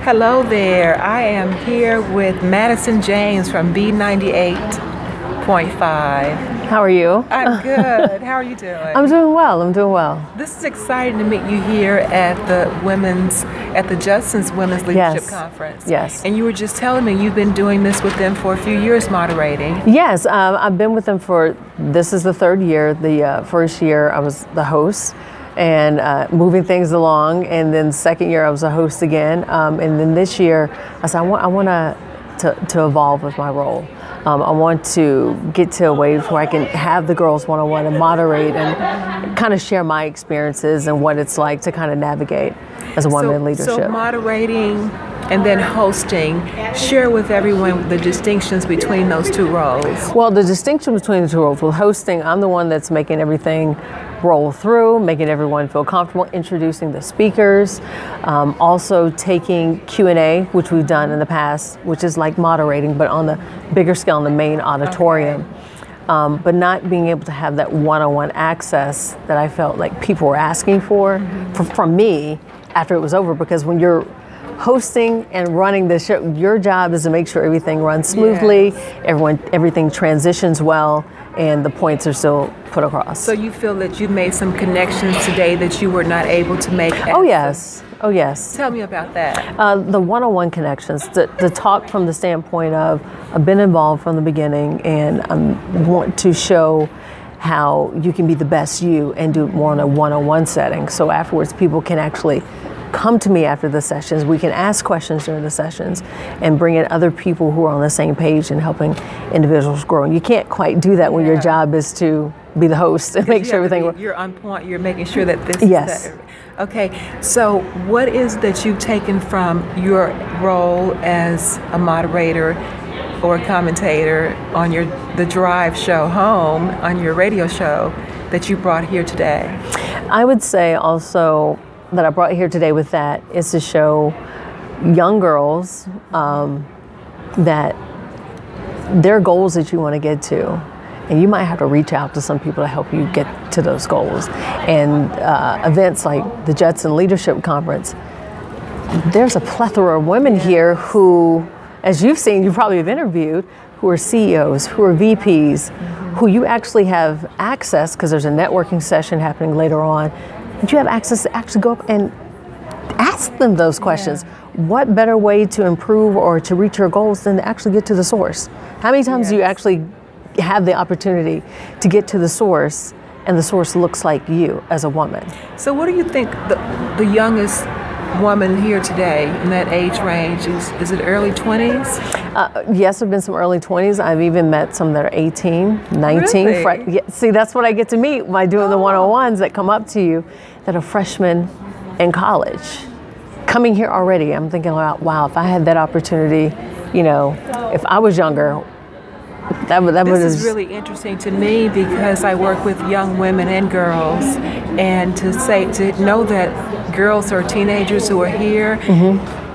Hello there. I am here with Madison James from B98.5. How are you? I'm good. How are you doing? I'm doing well. This is exciting to meet you here at the Judson's Women's Leadership Conference. Yes. And you were just telling me you've been doing this with them for a few years, moderating. Yes, I've been with them this is the third year. The first year I was the host and moving things along, and then second year I was a host again, and then this year I said I want to evolve with my role. I want to get to a way where I can have the girls one-on-one and moderate and kind of share my experiences and what it's like to kind of navigate as a woman in leadership. So moderating and then hosting, share with everyone the distinctions between those two roles. Well, the distinction between the two roles, with hosting, I'm the one that's making everything roll through, making everyone feel comfortable, introducing the speakers, also taking Q&A, which we've done in the past, which is like moderating, but on the bigger scale in the main auditorium. Okay. But not being able to have that one-on-one access that I felt like people were asking for from me after it was over, because when you're hosting and running the show, your job is to make sure everything runs smoothly, everything transitions well, and the points are still put across. So you feel that you made some connections today that you were not able to make? Oh yes. Tell me about that. The one-on-one connections, the talk from the standpoint of I've been involved from the beginning, and I want to show how you can be the best you and do more in a one-on-one setting. So afterwards, people can actually come to me after the sessions. We can ask questions during the sessions and bring in other people who are on the same page and helping individuals grow. And you can't quite do that when your job is to be the host and make sure everything. You're on point. You're making sure that this. Yes. Is okay. So what is that you've taken from your role as a moderator or a commentator on the drive show home on your radio show that you brought here today? I would say also that I brought here today with that is to show young girls that there are goals that you want to get to, and you might have to reach out to some people to help you get to those goals. And events like the Judson Leadership Conference, there's a plethora of women here who, as you've seen, you probably have interviewed, who are CEOs, who are VPs, who you actually have access, because there's a networking session happening later on, but you have access to actually go up and ask them those questions. What better way to improve or to reach your goals than to actually get to the source? How many times do you actually have the opportunity to get to the source, and the source looks like you as a woman? So what do you think the youngest woman here today in that age range is it early 20s? Yes, there have been some early 20s. I've even met some that are 18, 19. Really? See, that's what I get to meet by doing the one-on-ones that come up to you that are freshmen in college. Coming here already, I'm thinking, wow, if I had that opportunity, if I was younger, This is really interesting to me because I work with young women and girls, and to know that girls or teenagers who are here,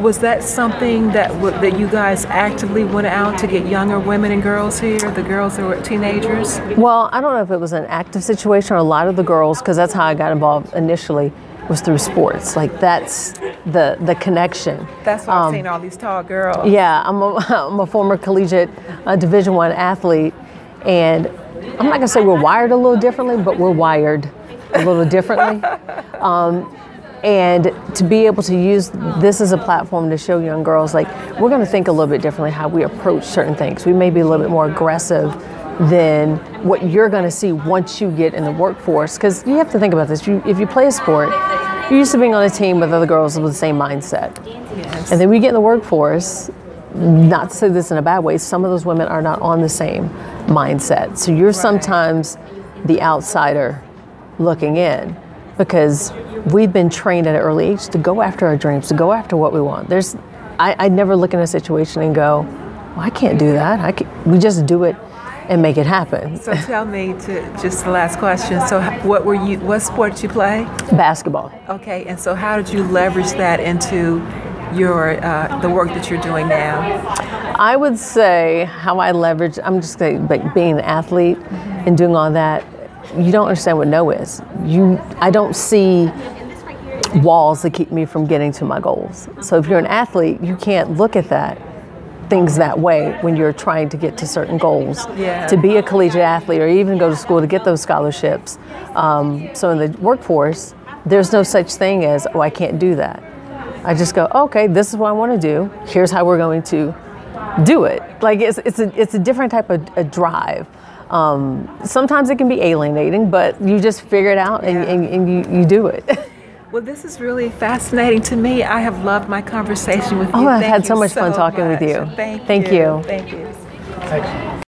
was that something that you guys actively went out to get younger women and girls here, the girls who were teenagers? Well, I don't know if it was an active situation, or a lot of the girls, because that's how I got involved initially, was through sports. Like, that's the connection. That's why I've seen all these tall girls. Yeah, I'm a former collegiate Division I athlete, and I'm not gonna say we're wired a little differently, but we're wired a little differently. And to be able to use this as a platform to show young girls, like, we're gonna think a little bit differently how we approach certain things. We may be a little bit more aggressive than what you're gonna see once you get in the workforce. Because you have to think about this, if you play a sport, you're used to being on a team with other girls with the same mindset. Yes. And then we get in the workforce, not to say this in a bad way, some of those women are not on the same mindset. So you're sometimes the outsider looking in, because we've been trained at an early age to go after our dreams, to go after what we want. I never look in a situation and go, well, I can't do that. We just do it and make it happen. So tell me, just the last question. So what sport did you play? Basketball. Okay, and so how did you leverage that into the work that you're doing now? I would say how I leverage, I'm just saying, like, being an athlete and doing all that, you don't understand what no is. I don't see walls that keep me from getting to my goals. So if you're an athlete, you can't look at things that way when you're trying to get to certain goals. Yeah. To be a collegiate athlete or even go to school to get those scholarships. So in the workforce, there's no such thing as, oh, I can't do that. I just go, okay, this is what I want to do. Here's how we're going to do it. Like it's a different type of a drive. Sometimes it can be alienating, but you just figure it out and you do it. Well, this is really fascinating to me. I have loved my conversation with you. Oh, I've had so much fun talking with you. Thank you. Thank you. Thank you. Thanks.